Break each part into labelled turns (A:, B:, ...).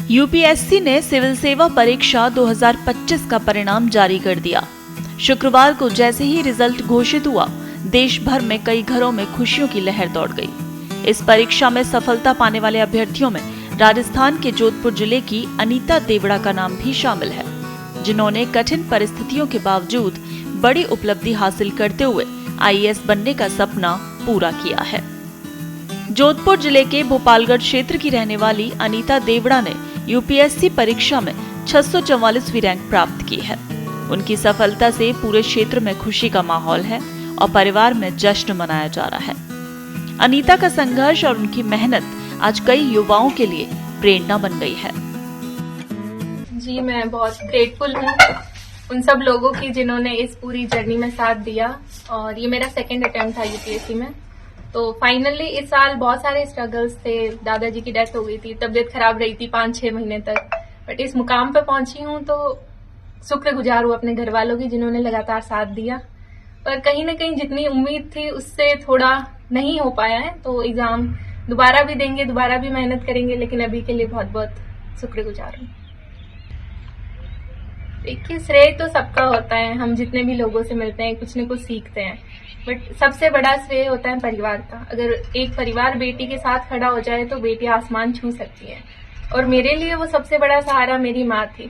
A: UPSC ने civil सेवा परीक्षा 2025 का परिणाम जारी कर दिया। शुक्रवार को जैसे ही रिजल्ट घोषित हुआ, देश भर में कई घरों में खुशियों की लहर दौड़ गई। इस परीक्षा में सफलता पाने वाले अभ्यर्थियों में राजस्थान के जोधपुर जिले की अनीता देवड़ा का नाम भी शामिल है, जिन्होंने कठिन परिस्थितियों के बावजूद बड़ी उपलब्धि हासिल करते हुए आईएएस बनने का सपना पूरा किया है। जोधपुर जिले के भोपालगढ़ क्षेत्र की रहने वाली अनीता देवड़ा ने यूपीएससी परीक्षा में 644वीं रैंक प्राप्त की है। उनकी सफलता से पूरे क्षेत्र में खुशी का माहौल है और परिवार में जश्न मनाया जा रहा है। अनीता का संघर्ष और उनकी मेहनत आज कई युवाओं के लिए प्रेरणा बन गई है।
B: जी, मैं बहुत ग्रेटफुल हूँ उन सब लोगों की जिन्होंने इस पूरी जर्नी में साथ दिया। और ये मेरा सेकंड अटेम्प्ट था यूपीएससी में। तो फाइनली इस साल बहुत सारे स्ट्रगल्स थे। दादाजी की डेथ हो गई थी, तबीयत खराब रही थी 5-6 महीने तक, बट इस मुकाम पे पहुंची हूँ तो शुक्रगुजार हूँ अपने घर वालों की जिन्होंने लगातार साथ दिया। पर कहीं ना कहीं जितनी उम्मीद थी उससे थोड़ा नहीं हो पाया है। तो एग्जाम दोबारा भी देंगे, दोबारा भी मेहनत करेंगे, लेकिन अभी के लिए बहुत बहुत शुक्रगुजार हूँ। देखिए, श्रेय तो सबका होता है। हम जितने भी लोगों से मिलते हैं कुछ न कुछ सीखते हैं, बट सबसे बड़ा श्रेय होता है परिवार का। अगर एक परिवार बेटी के साथ खड़ा हो जाए तो बेटी आसमान छू सकती है। और मेरे लिए वो सबसे बड़ा सहारा मेरी माँ थी,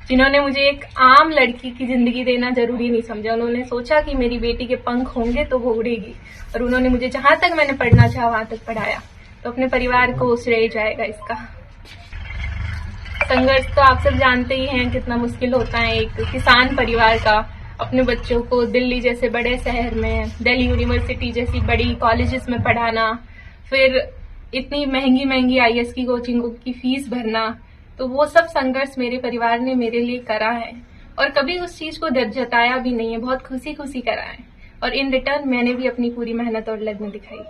B: जिन्होंने मुझे एक आम लड़की की जिंदगी देना जरूरी नहीं समझा। उन्होंने सोचा कि मेरी बेटी के पंख होंगे तो वो उड़ेगी, और उन्होंने मुझे जहां तक मैंने पढ़ना चाहा वहां तक पढ़ाया। तो अपने परिवार को श्रेय जाएगा इसका। संघर्ष तो आप सब जानते ही हैं कितना मुश्किल होता है एक किसान परिवार का अपने बच्चों को दिल्ली जैसे बड़े शहर में, दिल्ली यूनिवर्सिटी जैसी बड़ी कॉलेजेस में पढ़ाना, फिर इतनी महंगी महंगी आईएएस की कोचिंग की फीस भरना। तो वो सब संघर्ष मेरे परिवार ने मेरे लिए करा है और कभी उस चीज को जताया भी नहीं है, बहुत खुशी खुशी करा है। और इन रिटर्न मैंने भी अपनी पूरी मेहनत और लगन दिखाई।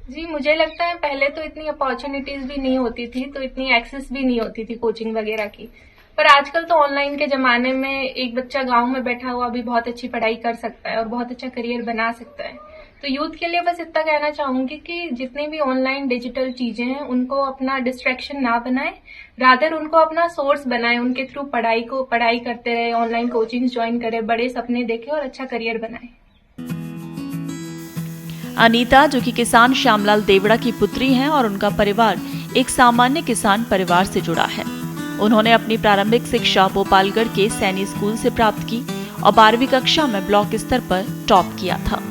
B: जी, मुझे लगता है पहले तो इतनी अपॉर्चुनिटीज भी नहीं होती थी, तो इतनी एक्सेस भी नहीं होती थी कोचिंग वगैरह की। पर आजकल तो ऑनलाइन के जमाने में एक बच्चा गांव में बैठा हुआ भी बहुत अच्छी पढ़ाई कर सकता है और बहुत अच्छा करियर बना सकता है। तो यूथ के लिए बस इतना कहना चाहूंगी कि जितनी भी ऑनलाइन डिजिटल चीजें हैं उनको अपना डिस्ट्रैक्शन ना बनाए, रादर उनको अपना सोर्स बनाए। उनके थ्रू पढ़ाई करते रहे, ऑनलाइन कोचिंग ज्वाइन करे, बड़े सपने देखे और अच्छा करियर बनाए।
A: अनीता, जो कि किसान श्यामलाल देवड़ा की पुत्री हैं और उनका परिवार एक सामान्य किसान परिवार से जुड़ा है। उन्होंने अपनी प्रारंभिक शिक्षा भोपालगढ़ के सैनी स्कूल से प्राप्त की और 12वीं कक्षा में ब्लॉक स्तर पर टॉप किया था।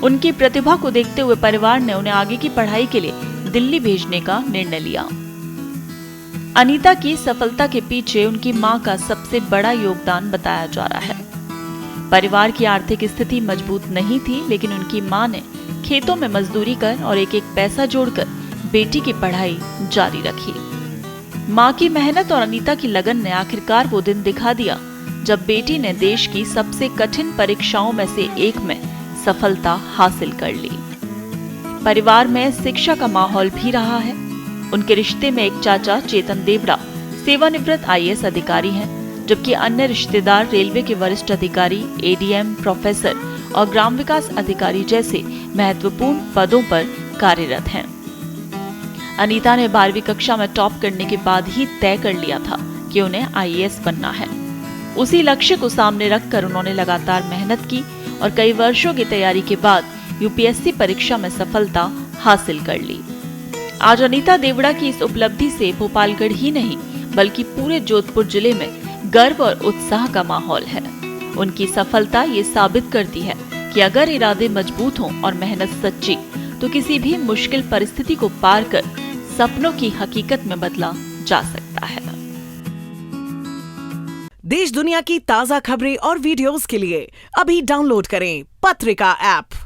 A: उनकी प्रतिभा को देखते हुए परिवार ने उन्हें आगे की पढ़ाई के लिए दिल्ली भेजने का निर्णय लिया। अनीता की सफलता के पीछे उनकी मां का सबसे बड़ा योगदान बताया जा रहा है। परिवार की आर्थिक स्थिति मजबूत नहीं थी, लेकिन उनकी मां ने खेतों में मजदूरी कर और एक एक पैसा जोड़कर बेटी की पढ़ाई जारी रखी। मां की मेहनत और अनीता की लगन ने आखिरकार वो दिन दिखा दिया जब बेटी ने देश की सबसे कठिन परीक्षाओं में से एक में सफलता हासिल कर ली। परिवार में शिक्षा का माहौल भी रहा है। उनके रिश्ते में एक चाचा चेतन देवड़ा सेवानिवृत्त आईएएस अधिकारी हैं, जबकि अन्य रिश्तेदार रेलवे के वरिष्ठ अधिकारी, एडीएम, प्रोफेसर और ग्राम विकास अधिकारी जैसे महत्वपूर्ण पदों पर कार्यरत हैं। अनीता ने 12वीं कक्षा में टॉप करने के बाद ही तय कर लिया था कि उन्हें आईएएस बनना है। उसी लक्ष्य को सामने रखकर उन्होंने लगातार मेहनत की और कई वर्षों की तैयारी के बाद यूपीएससी परीक्षा में सफलता हासिल कर ली। आज अनीता देवड़ा की इस उपलब्धि से भोपालगढ़ ही नहीं बल्कि पूरे जोधपुर जिले में गर्व और उत्साह का माहौल है। उनकी सफलता ये साबित करती है कि अगर इरादे मजबूत हों और मेहनत सच्ची, तो किसी भी मुश्किल परिस्थिति को पार कर सपनों की हकीकत में बदला जा सकता है।
C: देश दुनिया की ताजा खबरें और वीडियोस के लिए अभी डाउनलोड करें पत्रिका ऐप।